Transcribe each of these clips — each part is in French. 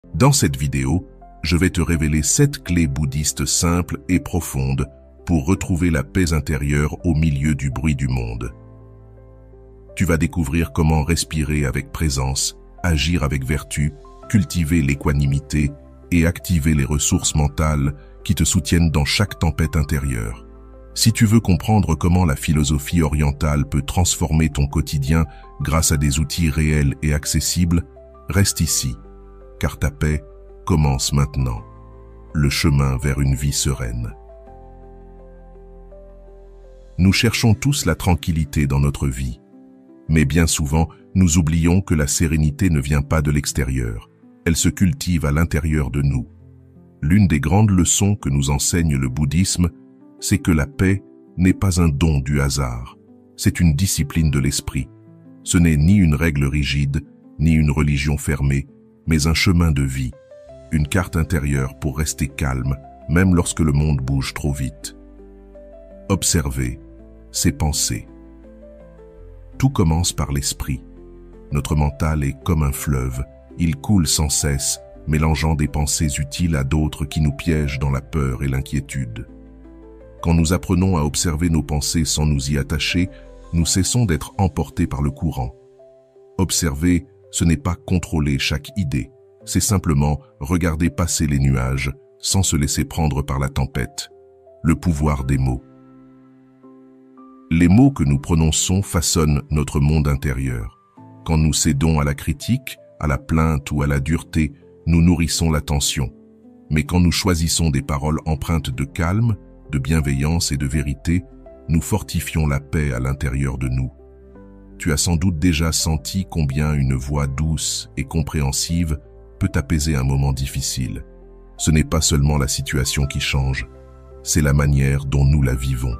Dans cette vidéo, je vais te révéler 7 clés bouddhistes simples et profondes pour retrouver la paix intérieure au milieu du bruit du monde. Tu vas découvrir comment respirer avec présence, agir avec vertu, cultiver l'équanimité et activer les ressources mentales qui te soutiennent dans chaque tempête intérieure. Si tu veux comprendre comment la philosophie orientale peut transformer ton quotidien grâce à des outils réels et accessibles, reste ici, car ta paix commence maintenant. Le chemin vers une vie sereine. Nous cherchons tous la tranquillité dans notre vie, mais bien souvent, nous oublions que la sérénité ne vient pas de l'extérieur, elle se cultive à l'intérieur de nous. L'une des grandes leçons que nous enseigne le bouddhisme, c'est que la paix n'est pas un don du hasard, c'est une discipline de l'esprit. Ce n'est ni une règle rigide, ni une religion fermée, mais un chemin de vie, une carte intérieure pour rester calme, même lorsque le monde bouge trop vite. Observer, c'est penser. Tout commence par l'esprit. Notre mental est comme un fleuve, il coule sans cesse, mélangeant des pensées utiles à d'autres qui nous piègent dans la peur et l'inquiétude. Quand nous apprenons à observer nos pensées sans nous y attacher, nous cessons d'être emportés par le courant. Observer, ce n'est pas contrôler chaque idée, c'est simplement regarder passer les nuages sans se laisser prendre par la tempête. Le pouvoir des mots. Les mots que nous prononçons façonnent notre monde intérieur. Quand nous cédons à la critique, à la plainte ou à la dureté, nous nourrissons la tension. Mais quand nous choisissons des paroles empreintes de calme, de bienveillance et de vérité, nous fortifions la paix à l'intérieur de nous. Tu as sans doute déjà senti combien une voix douce et compréhensive peut apaiser un moment difficile. Ce n'est pas seulement la situation qui change, c'est la manière dont nous la vivons.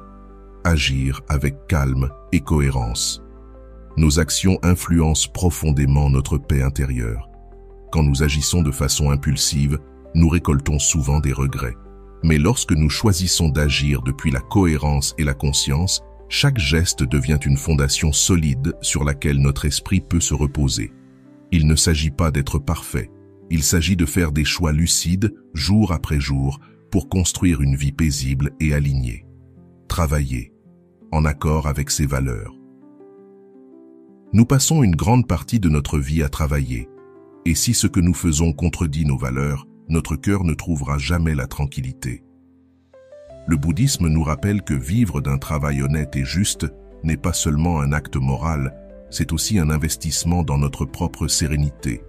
Agir avec calme et cohérence. Nos actions influencent profondément notre paix intérieure. Quand nous agissons de façon impulsive, nous récoltons souvent des regrets. Mais lorsque nous choisissons d'agir depuis la cohérence et la conscience, chaque geste devient une fondation solide sur laquelle notre esprit peut se reposer. Il ne s'agit pas d'être parfait, il s'agit de faire des choix lucides, jour après jour, pour construire une vie paisible et alignée. Travailler, en accord avec ses valeurs. Nous passons une grande partie de notre vie à travailler, et si ce que nous faisons contredit nos valeurs, notre cœur ne trouvera jamais la tranquillité. Le bouddhisme nous rappelle que vivre d'un travail honnête et juste n'est pas seulement un acte moral, c'est aussi un investissement dans notre propre sérénité.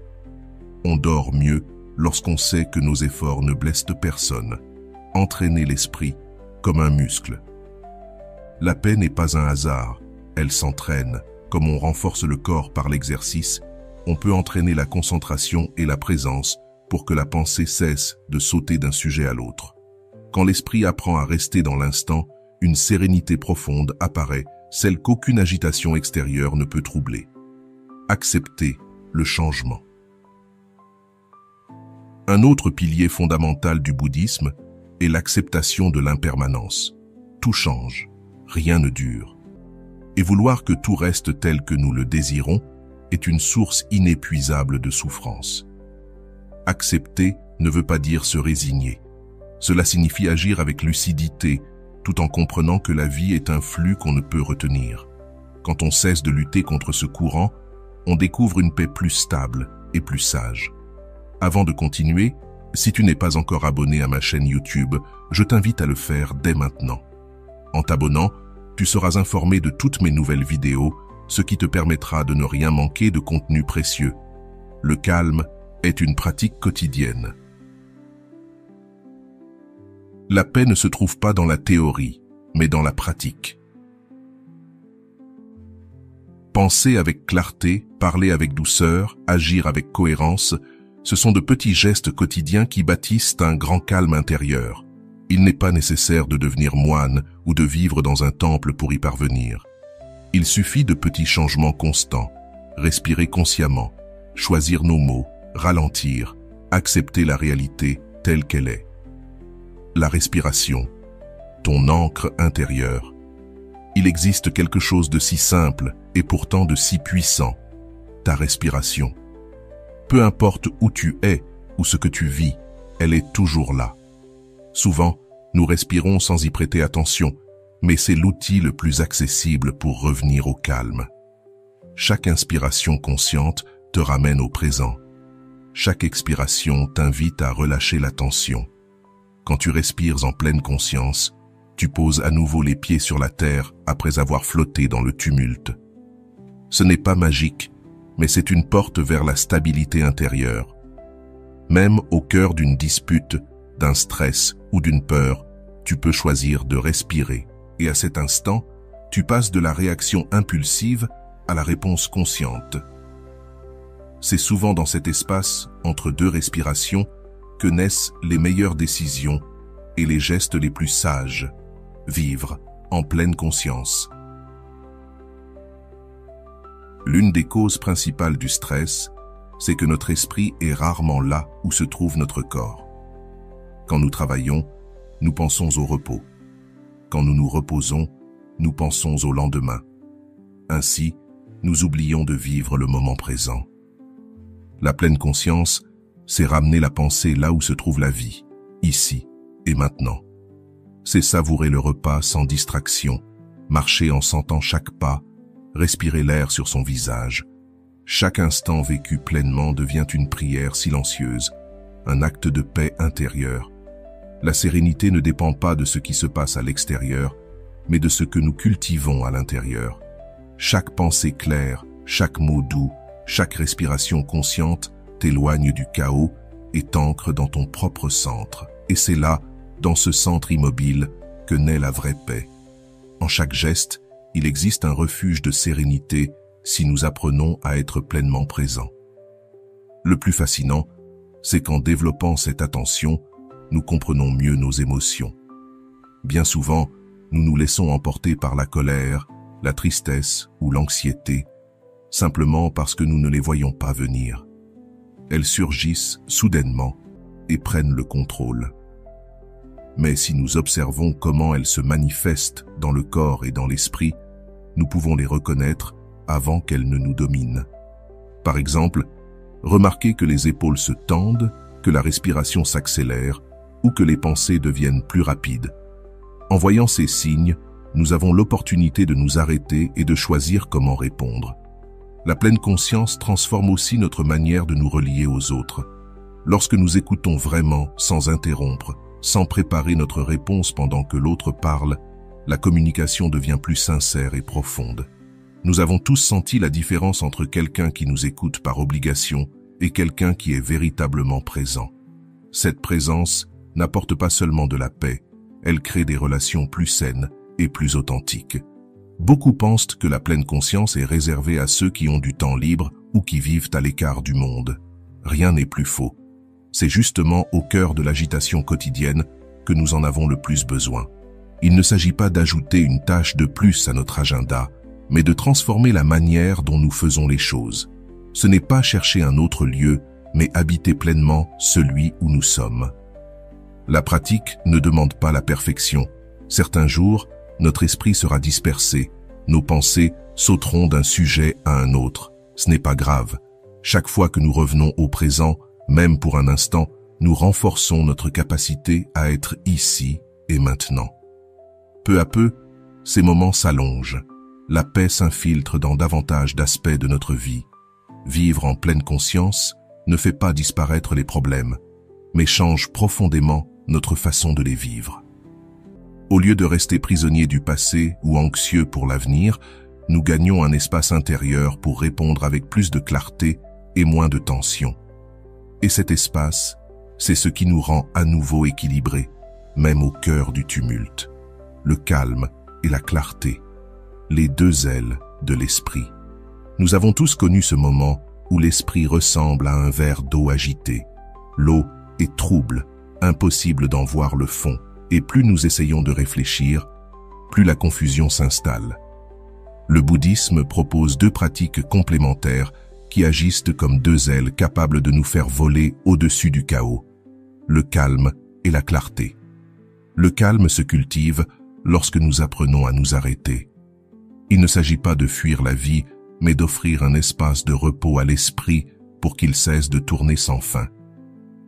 On dort mieux lorsqu'on sait que nos efforts ne blessent personne. Entraîner l'esprit comme un muscle. La paix n'est pas un hasard, elle s'entraîne. Comme on renforce le corps par l'exercice, on peut entraîner la concentration et la présence pour que la pensée cesse de sauter d'un sujet à l'autre. Quand l'esprit apprend à rester dans l'instant, une sérénité profonde apparaît, celle qu'aucune agitation extérieure ne peut troubler. Accepter le changement. Un autre pilier fondamental du bouddhisme est l'acceptation de l'impermanence. Tout change, rien ne dure. Et vouloir que tout reste tel que nous le désirons est une source inépuisable de souffrance. Accepter ne veut pas dire se résigner. Cela signifie agir avec lucidité, tout en comprenant que la vie est un flux qu'on ne peut retenir. Quand on cesse de lutter contre ce courant, on découvre une paix plus stable et plus sage. Avant de continuer, si tu n'es pas encore abonné à ma chaîne YouTube, je t'invite à le faire dès maintenant. En t'abonnant, tu seras informé de toutes mes nouvelles vidéos, ce qui te permettra de ne rien manquer de contenu précieux. Le calme est une pratique quotidienne. La paix ne se trouve pas dans la théorie, mais dans la pratique. Penser avec clarté, parler avec douceur, agir avec cohérence, ce sont de petits gestes quotidiens qui bâtissent un grand calme intérieur. Il n'est pas nécessaire de devenir moine ou de vivre dans un temple pour y parvenir. Il suffit de petits changements constants, respirer consciemment, choisir nos mots, ralentir, accepter la réalité telle qu'elle est. La respiration, ton ancre intérieure. Il existe quelque chose de si simple et pourtant de si puissant, ta respiration. Peu importe où tu es, ou ce que tu vis, elle est toujours là. Souvent, nous respirons sans y prêter attention, mais c'est l'outil le plus accessible pour revenir au calme. Chaque inspiration consciente te ramène au présent. Chaque expiration t'invite à relâcher la tension. Quand tu respires en pleine conscience, tu poses à nouveau les pieds sur la terre après avoir flotté dans le tumulte. Ce n'est pas magique, mais c'est une porte vers la stabilité intérieure. Même au cœur d'une dispute, d'un stress ou d'une peur, tu peux choisir de respirer. Et à cet instant, tu passes de la réaction impulsive à la réponse consciente. C'est souvent dans cet espace, entre deux respirations, que naissent les meilleures décisions et les gestes les plus sages. Vivre en pleine conscience. L'une des causes principales du stress, c'est que notre esprit est rarement là où se trouve notre corps. Quand nous travaillons, nous pensons au repos. Quand nous nous reposons, nous pensons au lendemain. Ainsi, nous oublions de vivre le moment présent. La pleine conscience, c'est ramener la pensée là où se trouve la vie, ici et maintenant. C'est savourer le repas sans distraction, marcher en sentant chaque pas, respirer l'air sur son visage. Chaque instant vécu pleinement devient une prière silencieuse, un acte de paix intérieure. La sérénité ne dépend pas de ce qui se passe à l'extérieur, mais de ce que nous cultivons à l'intérieur. Chaque pensée claire, chaque mot doux, chaque respiration consciente t'éloigne du chaos et t'ancre dans ton propre centre. Et c'est là, dans ce centre immobile, que naît la vraie paix. En chaque geste, il existe un refuge de sérénité si nous apprenons à être pleinement présents. Le plus fascinant, c'est qu'en développant cette attention, nous comprenons mieux nos émotions. Bien souvent, nous nous laissons emporter par la colère, la tristesse ou l'anxiété, simplement parce que nous ne les voyons pas venir. Elles surgissent soudainement et prennent le contrôle. Mais si nous observons comment elles se manifestent dans le corps et dans l'esprit, nous pouvons les reconnaître avant qu'elles ne nous dominent. Par exemple, remarquez que les épaules se tendent, que la respiration s'accélère ou que les pensées deviennent plus rapides. En voyant ces signes, nous avons l'opportunité de nous arrêter et de choisir comment répondre. La pleine conscience transforme aussi notre manière de nous relier aux autres. Lorsque nous écoutons vraiment, sans interrompre, sans préparer notre réponse pendant que l'autre parle, la communication devient plus sincère et profonde. Nous avons tous senti la différence entre quelqu'un qui nous écoute par obligation et quelqu'un qui est véritablement présent. Cette présence n'apporte pas seulement de la paix, elle crée des relations plus saines et plus authentiques. Beaucoup pensent que la pleine conscience est réservée à ceux qui ont du temps libre ou qui vivent à l'écart du monde. Rien n'est plus faux. C'est justement au cœur de l'agitation quotidienne que nous en avons le plus besoin. Il ne s'agit pas d'ajouter une tâche de plus à notre agenda, mais de transformer la manière dont nous faisons les choses. Ce n'est pas chercher un autre lieu, mais habiter pleinement celui où nous sommes. La pratique ne demande pas la perfection. Certains jours, notre esprit sera dispersé, nos pensées sauteront d'un sujet à un autre. Ce n'est pas grave. Chaque fois que nous revenons au présent, même pour un instant, nous renforçons notre capacité à être ici et maintenant. Peu à peu, ces moments s'allongent. La paix s'infiltre dans davantage d'aspects de notre vie. Vivre en pleine conscience ne fait pas disparaître les problèmes, mais change profondément notre façon de les vivre. Au lieu de rester prisonniers du passé ou anxieux pour l'avenir, nous gagnons un espace intérieur pour répondre avec plus de clarté et moins de tension. Et cet espace, c'est ce qui nous rend à nouveau équilibrés, même au cœur du tumulte. Le calme et la clarté, les deux ailes de l'esprit. Nous avons tous connu ce moment où l'esprit ressemble à un verre d'eau agité. L'eau est trouble, impossible d'en voir le fond, et plus nous essayons de réfléchir, plus la confusion s'installe. Le bouddhisme propose deux pratiques complémentaires qui agissent comme deux ailes capables de nous faire voler au-dessus du chaos, le calme et la clarté. Le calme se cultive lorsque nous apprenons à nous arrêter. Il ne s'agit pas de fuir la vie, mais d'offrir un espace de repos à l'esprit pour qu'il cesse de tourner sans fin.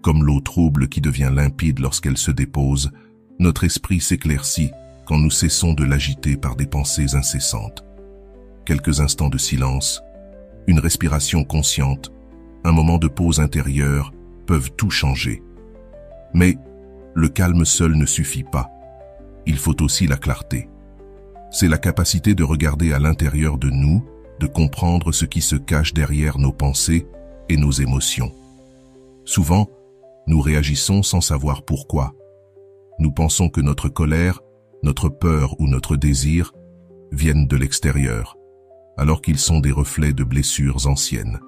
Comme l'eau trouble qui devient limpide lorsqu'elle se dépose, notre esprit s'éclaircit quand nous cessons de l'agiter par des pensées incessantes. Quelques instants de silence, une respiration consciente, un moment de pause intérieure peuvent tout changer. Mais le calme seul ne suffit pas. Il faut aussi la clarté. C'est la capacité de regarder à l'intérieur de nous, de comprendre ce qui se cache derrière nos pensées et nos émotions. Souvent, nous réagissons sans savoir pourquoi. Nous pensons que notre colère, notre peur ou notre désir viennent de l'extérieur, alors qu'ils sont des reflets de blessures anciennes.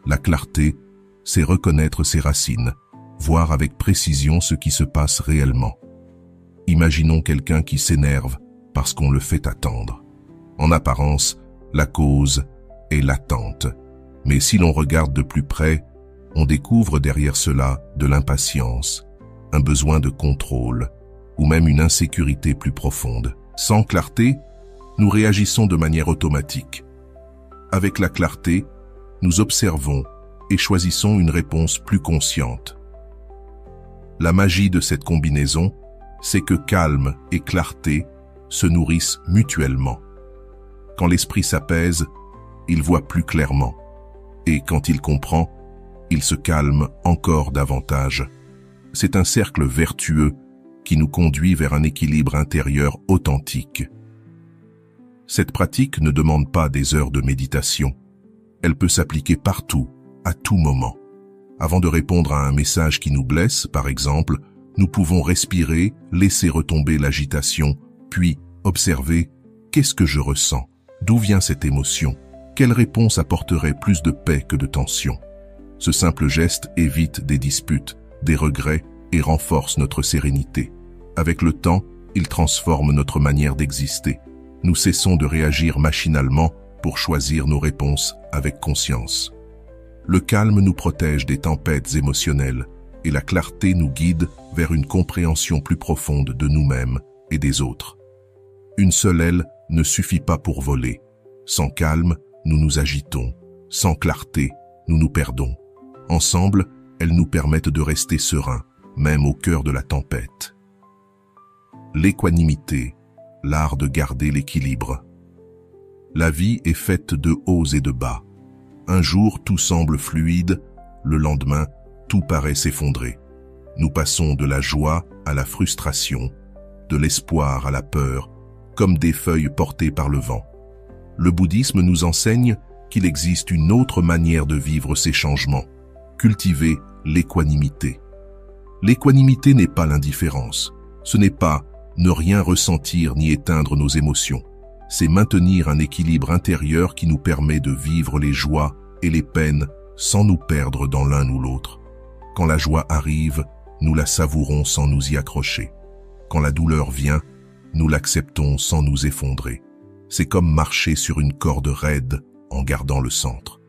La clarté, c'est reconnaître ses racines, voir avec précision ce qui se passe réellement. Imaginons quelqu'un qui s'énerve parce qu'on le fait attendre. En apparence, la cause est latente, mais si l'on regarde de plus près, on découvre derrière cela de l'impatience, un besoin de contrôle, ou même une insécurité plus profonde. Sans clarté, nous réagissons de manière automatique. Avec la clarté, nous observons et choisissons une réponse plus consciente. La magie de cette combinaison, c'est que calme et clarté se nourrissent mutuellement. Quand l'esprit s'apaise, il voit plus clairement, et quand il comprend, il se calme encore davantage. C'est un cercle vertueux qui nous conduit vers un équilibre intérieur authentique. Cette pratique ne demande pas des heures de méditation. Elle peut s'appliquer partout, à tout moment. Avant de répondre à un message qui nous blesse, par exemple, nous pouvons respirer, laisser retomber l'agitation, puis observer « Qu'est-ce que je ressens? D'où vient cette émotion? Quelle réponse apporterait plus de paix que de tension ?» Ce simple geste évite des disputes, des regrets et renforce notre sérénité. Avec le temps, il transforme notre manière d'exister. Nous cessons de réagir machinalement pour choisir nos réponses avec conscience. Le calme nous protège des tempêtes émotionnelles et la clarté nous guide vers une compréhension plus profonde de nous-mêmes et des autres. Une seule aile ne suffit pas pour voler. Sans calme, nous nous agitons. Sans clarté, nous nous perdons. Ensemble, elles nous permettent de rester sereins, même au cœur de la tempête. L'équanimité, l'art de garder l'équilibre. La vie est faite de hauts et de bas. Un jour, tout semble fluide, le lendemain, tout paraît s'effondrer. Nous passons de la joie à la frustration, de l'espoir à la peur, comme des feuilles portées par le vent. Le bouddhisme nous enseigne qu'il existe une autre manière de vivre ces changements. Cultiver l'équanimité. L'équanimité n'est pas l'indifférence. Ce n'est pas ne rien ressentir ni éteindre nos émotions. C'est maintenir un équilibre intérieur qui nous permet de vivre les joies et les peines sans nous perdre dans l'un ou l'autre. Quand la joie arrive, nous la savourons sans nous y accrocher. Quand la douleur vient, nous l'acceptons sans nous effondrer. C'est comme marcher sur une corde raide en gardant le centre.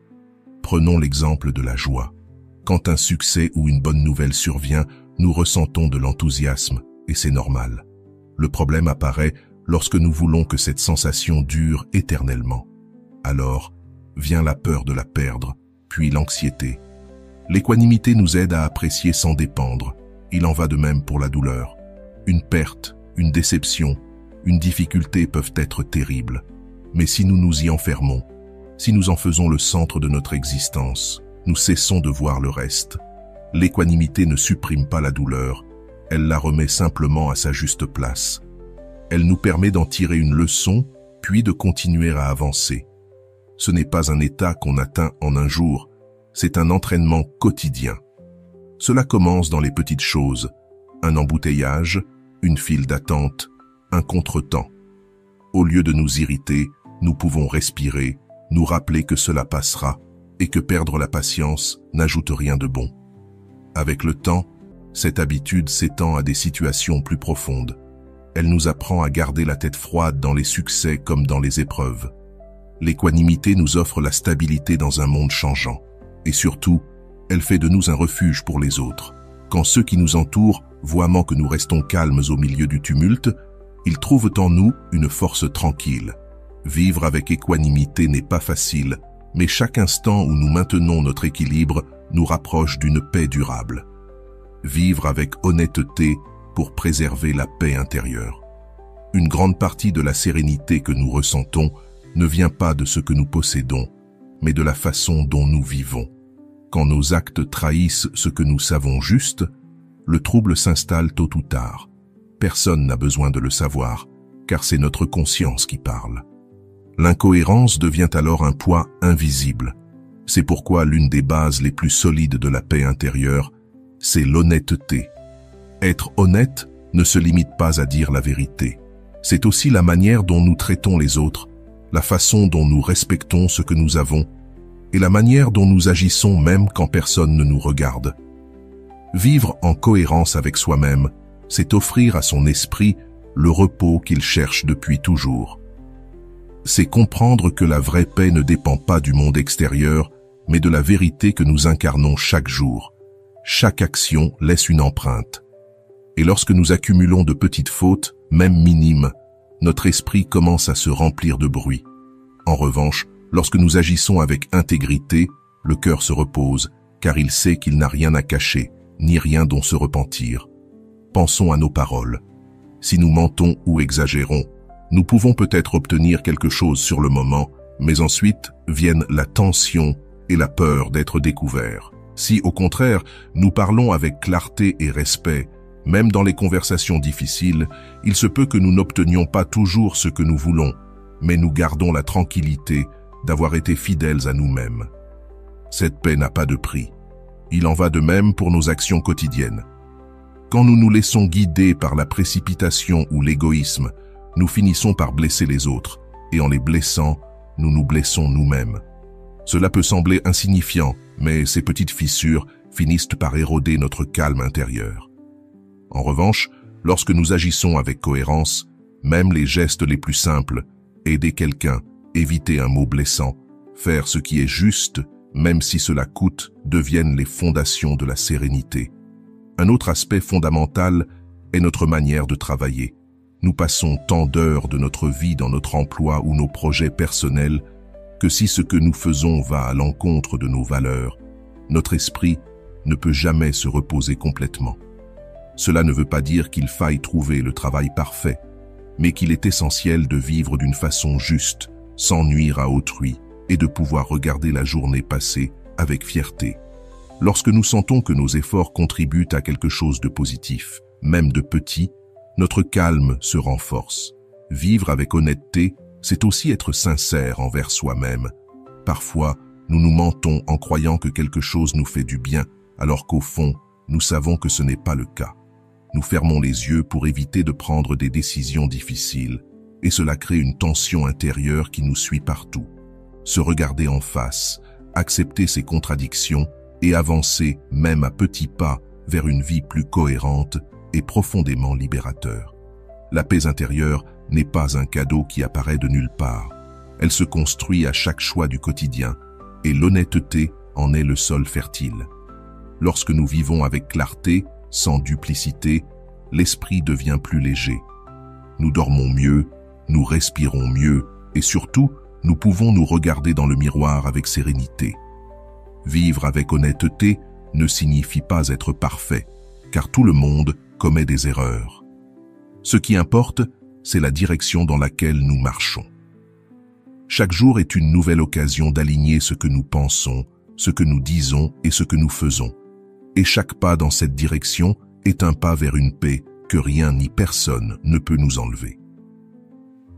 Prenons l'exemple de la joie. Quand un succès ou une bonne nouvelle survient, nous ressentons de l'enthousiasme et c'est normal. Le problème apparaît lorsque nous voulons que cette sensation dure éternellement. Alors, vient la peur de la perdre, puis l'anxiété. L'équanimité nous aide à apprécier sans dépendre. Il en va de même pour la douleur. Une perte, une déception, une difficulté peuvent être terribles. Mais si nous nous y enfermons, si nous en faisons le centre de notre existence, nous cessons de voir le reste. L'équanimité ne supprime pas la douleur, elle la remet simplement à sa juste place. Elle nous permet d'en tirer une leçon, puis de continuer à avancer. Ce n'est pas un état qu'on atteint en un jour, c'est un entraînement quotidien. Cela commence dans les petites choses, un embouteillage, une file d'attente, un contretemps. Au lieu de nous irriter, nous pouvons respirer, nous rappeler que cela passera et que perdre la patience n'ajoute rien de bon. Avec le temps, cette habitude s'étend à des situations plus profondes. Elle nous apprend à garder la tête froide dans les succès comme dans les épreuves. L'équanimité nous offre la stabilité dans un monde changeant. Et surtout, elle fait de nous un refuge pour les autres. Quand ceux qui nous entourent, voient que nous restons calmes au milieu du tumulte, ils trouvent en nous une force tranquille. Vivre avec équanimité n'est pas facile, mais chaque instant où nous maintenons notre équilibre nous rapproche d'une paix durable. vivre avec honnêteté pour préserver la paix intérieure. Une grande partie de la sérénité que nous ressentons ne vient pas de ce que nous possédons, mais de la façon dont nous vivons. Quand nos actes trahissent ce que nous savons juste, le trouble s'installe tôt ou tard. Personne n'a besoin de le savoir, car c'est notre conscience qui parle. L'incohérence devient alors un poids invisible. C'est pourquoi l'une des bases les plus solides de la paix intérieure, c'est l'honnêteté. Être honnête ne se limite pas à dire la vérité. C'est aussi la manière dont nous traitons les autres, la façon dont nous respectons ce que nous avons, et la manière dont nous agissons même quand personne ne nous regarde. Vivre en cohérence avec soi-même, c'est offrir à son esprit le repos qu'il cherche depuis toujours. C'est comprendre que la vraie paix ne dépend pas du monde extérieur, mais de la vérité que nous incarnons chaque jour. Chaque action laisse une empreinte. Et lorsque nous accumulons de petites fautes, même minimes, notre esprit commence à se remplir de bruit. En revanche, lorsque nous agissons avec intégrité, le cœur se repose, car il sait qu'il n'a rien à cacher, ni rien dont se repentir. Pensons à nos paroles. Si nous mentons ou exagérons, nous pouvons peut-être obtenir quelque chose sur le moment, mais ensuite viennent la tension et la peur d'être découverts. Si, au contraire, nous parlons avec clarté et respect, même dans les conversations difficiles, il se peut que nous n'obtenions pas toujours ce que nous voulons, mais nous gardons la tranquillité d'avoir été fidèles à nous-mêmes. Cette paix n'a pas de prix. Il en va de même pour nos actions quotidiennes. Quand nous nous laissons guider par la précipitation ou l'égoïsme, nous finissons par blesser les autres, et en les blessant, nous nous blessons nous-mêmes. Cela peut sembler insignifiant, mais ces petites fissures finissent par éroder notre calme intérieur. En revanche, lorsque nous agissons avec cohérence, même les gestes les plus simples, aider quelqu'un, éviter un mot blessant, faire ce qui est juste, même si cela coûte, deviennent les fondations de la sérénité. Un autre aspect fondamental est notre manière de travailler. Nous passons tant d'heures de notre vie dans notre emploi ou nos projets personnels que si ce que nous faisons va à l'encontre de nos valeurs, notre esprit ne peut jamais se reposer complètement. Cela ne veut pas dire qu'il faille trouver le travail parfait, mais qu'il est essentiel de vivre d'une façon juste, sans nuire à autrui, et de pouvoir regarder la journée passée avec fierté. Lorsque nous sentons que nos efforts contribuent à quelque chose de positif, même de petit, notre calme se renforce. Vivre avec honnêteté, c'est aussi être sincère envers soi-même. Parfois, nous nous mentons en croyant que quelque chose nous fait du bien, alors qu'au fond, nous savons que ce n'est pas le cas. Nous fermons les yeux pour éviter de prendre des décisions difficiles, et cela crée une tension intérieure qui nous suit partout. Se regarder en face, accepter ses contradictions et avancer, même à petits pas, vers une vie plus cohérente est profondément libérateur. La paix intérieure n'est pas un cadeau qui apparaît de nulle part. Elle se construit à chaque choix du quotidien, et l'honnêteté en est le sol fertile. Lorsque nous vivons avec clarté, sans duplicité, l'esprit devient plus léger. Nous dormons mieux, nous respirons mieux, et surtout, nous pouvons nous regarder dans le miroir avec sérénité. Vivre avec honnêteté ne signifie pas être parfait, car tout le monde commet des erreurs. Ce qui importe, c'est la direction dans laquelle nous marchons. Chaque jour est une nouvelle occasion d'aligner ce que nous pensons, ce que nous disons et ce que nous faisons. Et chaque pas dans cette direction est un pas vers une paix que rien ni personne ne peut nous enlever.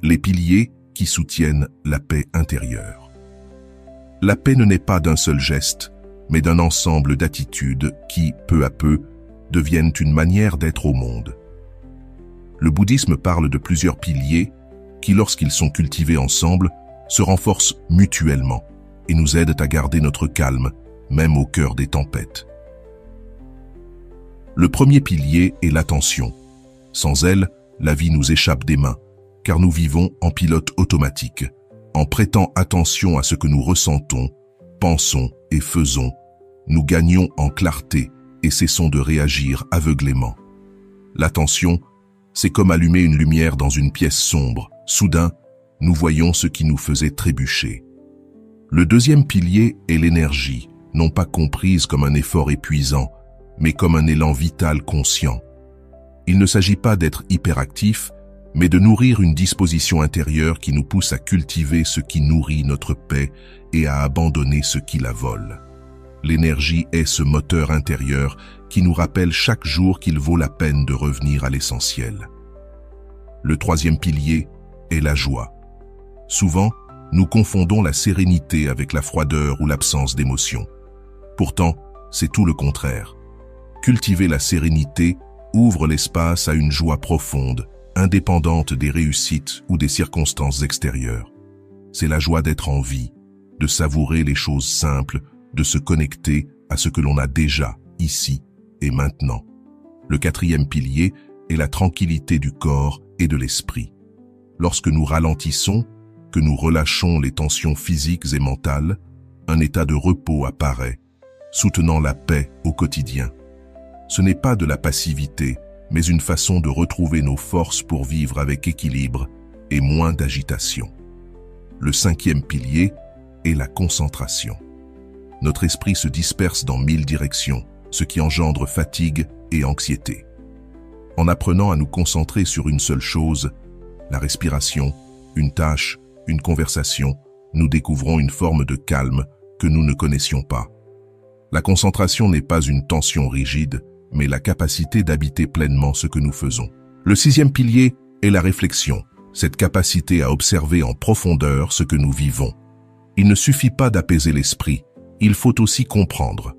Les piliers qui soutiennent la paix intérieure. La paix ne naît pas d'un seul geste, mais d'un ensemble d'attitudes qui, peu à peu, deviennent une manière d'être au monde. Le bouddhisme parle de plusieurs piliers qui, lorsqu'ils sont cultivés ensemble, se renforcent mutuellement et nous aident à garder notre calme, même au cœur des tempêtes. Le premier pilier est l'attention. Sans elle, la vie nous échappe des mains, car nous vivons en pilote automatique. En prêtant attention à ce que nous ressentons, pensons et faisons, nous gagnons en clarté et cessons de réagir aveuglément. L'attention, c'est comme allumer une lumière dans une pièce sombre. Soudain, nous voyons ce qui nous faisait trébucher. Le deuxième pilier est l'énergie, non pas comprise comme un effort épuisant, mais comme un élan vital conscient. Il ne s'agit pas d'être hyperactif, mais de nourrir une disposition intérieure qui nous pousse à cultiver ce qui nourrit notre paix et à abandonner ce qui la vole. L'énergie est ce moteur intérieur qui nous rappelle chaque jour qu'il vaut la peine de revenir à l'essentiel. Le troisième pilier est la joie. Souvent, nous confondons la sérénité avec la froideur ou l'absence d'émotion. Pourtant, c'est tout le contraire. Cultiver la sérénité ouvre l'espace à une joie profonde, indépendante des réussites ou des circonstances extérieures. C'est la joie d'être en vie, de savourer les choses simples, de se connecter à ce que l'on a déjà, ici et maintenant. Le quatrième pilier est la tranquillité du corps et de l'esprit. Lorsque nous ralentissons, que nous relâchons les tensions physiques et mentales, un état de repos apparaît, soutenant la paix au quotidien. Ce n'est pas de la passivité, mais une façon de retrouver nos forces pour vivre avec équilibre et moins d'agitation. Le cinquième pilier est la concentration. Notre esprit se disperse dans 1000 directions, ce qui engendre fatigue et anxiété. En apprenant à nous concentrer sur une seule chose, la respiration, une tâche, une conversation, nous découvrons une forme de calme que nous ne connaissions pas. La concentration n'est pas une tension rigide, mais la capacité d'habiter pleinement ce que nous faisons. Le sixième pilier est la réflexion, cette capacité à observer en profondeur ce que nous vivons. Il ne suffit pas d'apaiser l'esprit, il faut aussi comprendre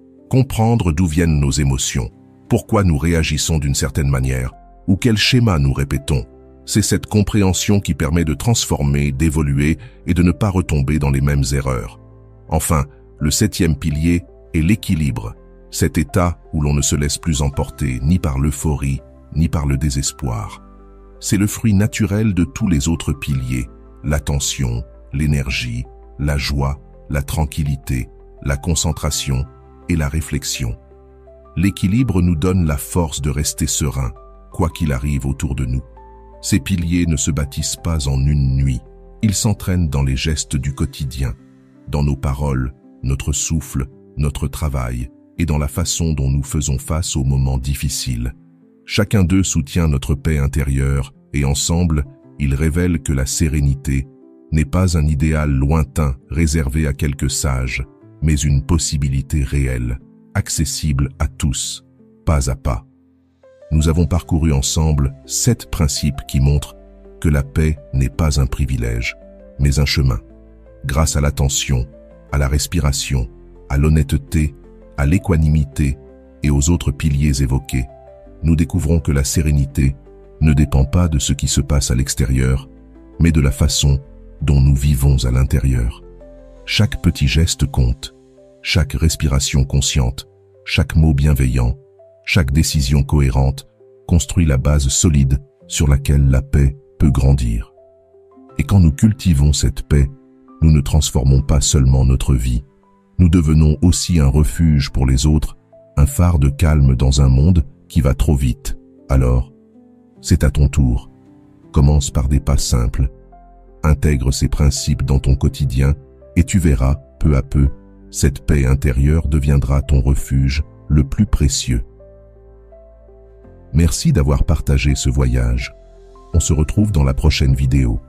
d'où viennent nos émotions, pourquoi nous réagissons d'une certaine manière, ou quel schéma nous répétons. C'est cette compréhension qui permet de transformer, d'évoluer et de ne pas retomber dans les mêmes erreurs. Enfin, le septième pilier est l'équilibre, cet état où l'on ne se laisse plus emporter ni par l'euphorie, ni par le désespoir. C'est le fruit naturel de tous les autres piliers, l'attention, l'énergie, la joie, la tranquillité, la concentration et la réflexion. L'équilibre nous donne la force de rester serein, quoi qu'il arrive autour de nous. Ces piliers ne se bâtissent pas en une nuit, ils s'entraînent dans les gestes du quotidien, dans nos paroles, notre souffle, notre travail et dans la façon dont nous faisons face aux moments difficiles. Chacun d'eux soutient notre paix intérieure et ensemble, ils révèlent que la sérénité n'est pas un idéal lointain réservé à quelques sages, mais une possibilité réelle, accessible à tous, pas à pas. Nous avons parcouru ensemble 7 principes qui montrent que la paix n'est pas un privilège, mais un chemin. Grâce à l'attention, à la respiration, à l'honnêteté, à l'équanimité et aux autres piliers évoqués, nous découvrons que la sérénité ne dépend pas de ce qui se passe à l'extérieur, mais de la façon dont nous vivons à l'intérieur. Chaque petit geste compte, chaque respiration consciente, chaque mot bienveillant, chaque décision cohérente construit la base solide sur laquelle la paix peut grandir. Et quand nous cultivons cette paix, nous ne transformons pas seulement notre vie, nous devenons aussi un refuge pour les autres, un phare de calme dans un monde qui va trop vite. Alors, c'est à ton tour. Commence par des pas simples. Intègre ces principes dans ton quotidien et tu verras, peu à peu, cette paix intérieure deviendra ton refuge le plus précieux. Merci d'avoir partagé ce voyage. On se retrouve dans la prochaine vidéo.